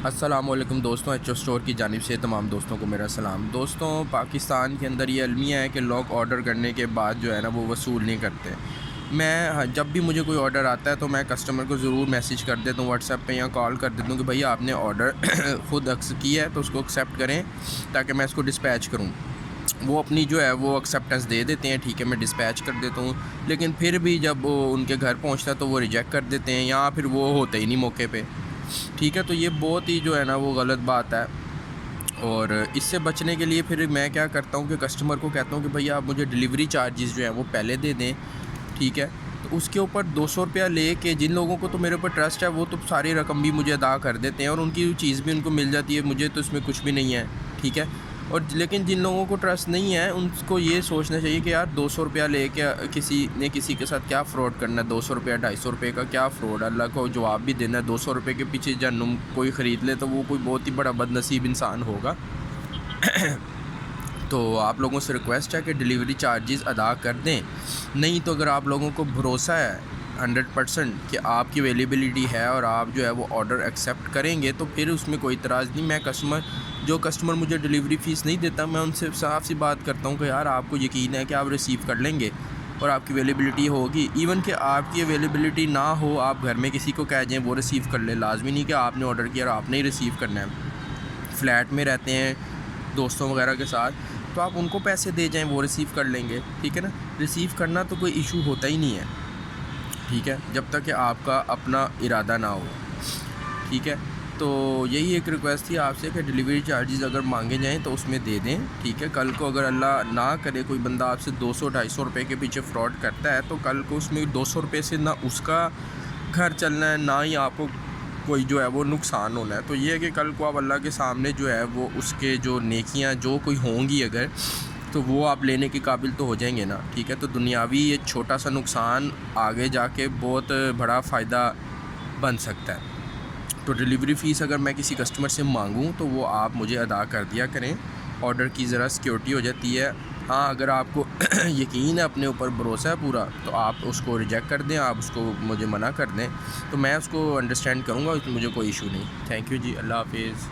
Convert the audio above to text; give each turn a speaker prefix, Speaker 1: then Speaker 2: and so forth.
Speaker 1: السلام علیکم دوستوں، ایچ او اسٹور کی جانب سے تمام دوستوں کو میرا سلام۔ دوستوں، پاکستان کے اندر یہ المیہ ہے کہ لوگ آرڈر کرنے کے بعد جو ہے نا وہ وصول نہیں کرتے۔ میں جب بھی مجھے کوئی آرڈر آتا ہے تو میں کسٹمر کو ضرور میسیج کر دیتا ہوں واٹس ایپ پہ یا کال کر دیتا ہوں کہ بھائی آپ نے آرڈر خود کیا ہے تو اس کو ایکسیپٹ کریں تاکہ میں اس کو ڈسپیچ کروں۔ وہ اپنی جو ہے وہ ایکسیپٹنس دے دیتے ہیں، ٹھیک ہے میں ڈسپیچ کر دیتا ہوں، لیکن پھر بھی جب وہ ان کے گھر پہنچتا ہے تو وہ ریجیکٹ کر دیتے ہیں یا پھر وہ ہوتے ہی نہیں موقع پہ، ٹھیک ہے۔ تو یہ بہت ہی جو ہے نا وہ غلط بات ہے، اور اس سے بچنے کے لیے پھر میں کیا کرتا ہوں کہ کسٹمر کو کہتا ہوں کہ بھئی آپ مجھے ڈیلیوری چارجز جو ہیں وہ پہلے دے دیں، ٹھیک ہے۔ تو اس کے اوپر 200 روپیہ لے کے جن لوگوں کو تو میرے اوپر ٹرسٹ ہے وہ تو ساری رقم بھی مجھے ادا کر دیتے ہیں اور ان کی چیز بھی ان کو مل جاتی ہے، مجھے تو اس میں کچھ بھی نہیں ہے، ٹھیک ہے۔ اور لیکن جن لوگوں کو ٹرسٹ نہیں ہے ان کو یہ سوچنا چاہیے کہ یار 200 روپیہ لے کے کسی کے ساتھ کیا فراڈ کرنا ہے، 200 روپیہ 250 روپے کا کیا فراڈ، اللہ کو جواب بھی دینا ہے۔ 200 روپے کے پیچھے جہنم کوئی خرید لے تو وہ کوئی بہت ہی بڑا بد نصیب انسان ہوگا۔ تو آپ لوگوں سے ریکویسٹ ہے کہ ڈیلیوری چارجز ادا کر دیں، نہیں تو اگر آپ لوگوں کو بھروسہ ہے 100% کہ آپ کی اویلیبلٹی ہے اور آپ جو ہے وہ آرڈر ایکسیپٹ کریں گے تو پھر اس میں کوئی اعتراض نہیں۔ میں جو کسٹمر مجھے ڈیلیوری فیس نہیں دیتا میں ان سے صاف سی بات کرتا ہوں کہ یار آپ کو یقین ہے کہ آپ ریسیو کر لیں گے اور آپ کی اویلیبلٹی ہوگی، ایون کہ آپ کی اویلیبلٹی نہ ہو آپ گھر میں کسی کو کہہ جائیں وہ ریسیو کر لے، لازمی نہیں کہ آپ نے آرڈر کیا اور آپ نے ہی ریسیو کرنا ہے۔ فلیٹ میں رہتے ہیں دوستوں وغیرہ کے ساتھ تو آپ ان کو پیسے دے جائیں وہ ریسیو کر لیں گے، ٹھیک ہے نا۔ ریسیو کرنا تو کوئی ایشو ہوتا ہی نہیں ہے، ٹھیک ہے، جب تک کہ آپ کا اپنا ارادہ نہ ہو، ٹھیک ہے۔ تو یہی ایک ریکویسٹ تھی آپ سے کہ ڈیلیوری چارجز اگر مانگے جائیں تو اس میں دے دیں، ٹھیک ہے۔ کل کو اگر اللہ نہ کرے کوئی بندہ آپ سے 200-250 روپے کے پیچھے فراڈ کرتا ہے تو کل کو اس میں 200 روپے سے نہ اس کا گھر چلنا ہے نہ ہی آپ کو کوئی جو ہے وہ نقصان ہونا ہے۔ تو یہ ہے کہ کل کو آپ اللہ کے سامنے جو ہے وہ اس کے جو نیکیاں جو کوئی ہوں گی اگر تو وہ آپ لینے کے قابل تو ہو جائیں گے نا، ٹھیک ہے۔ تو دنیاوی یہ چھوٹا سا نقصان آگے جا کے بہت بڑا فائدہ بن سکتا ہے۔ تو ڈیلیوری فیس اگر میں کسی کسٹمر سے مانگوں تو وہ آپ مجھے ادا کر دیا کریں، آرڈر کی ذرا سیکیورٹی ہو جاتی ہے۔ ہاں اگر آپ کو یقین ہے اپنے اوپر بھروسہ ہے پورا تو آپ اس کو ریجیکٹ کر دیں، آپ اس کو مجھے منع کر دیں تو میں اس کو انڈرسٹینڈ کروں گا، مجھے کوئی ایشو نہیں۔ تھینک یو جی، اللہ حافظ۔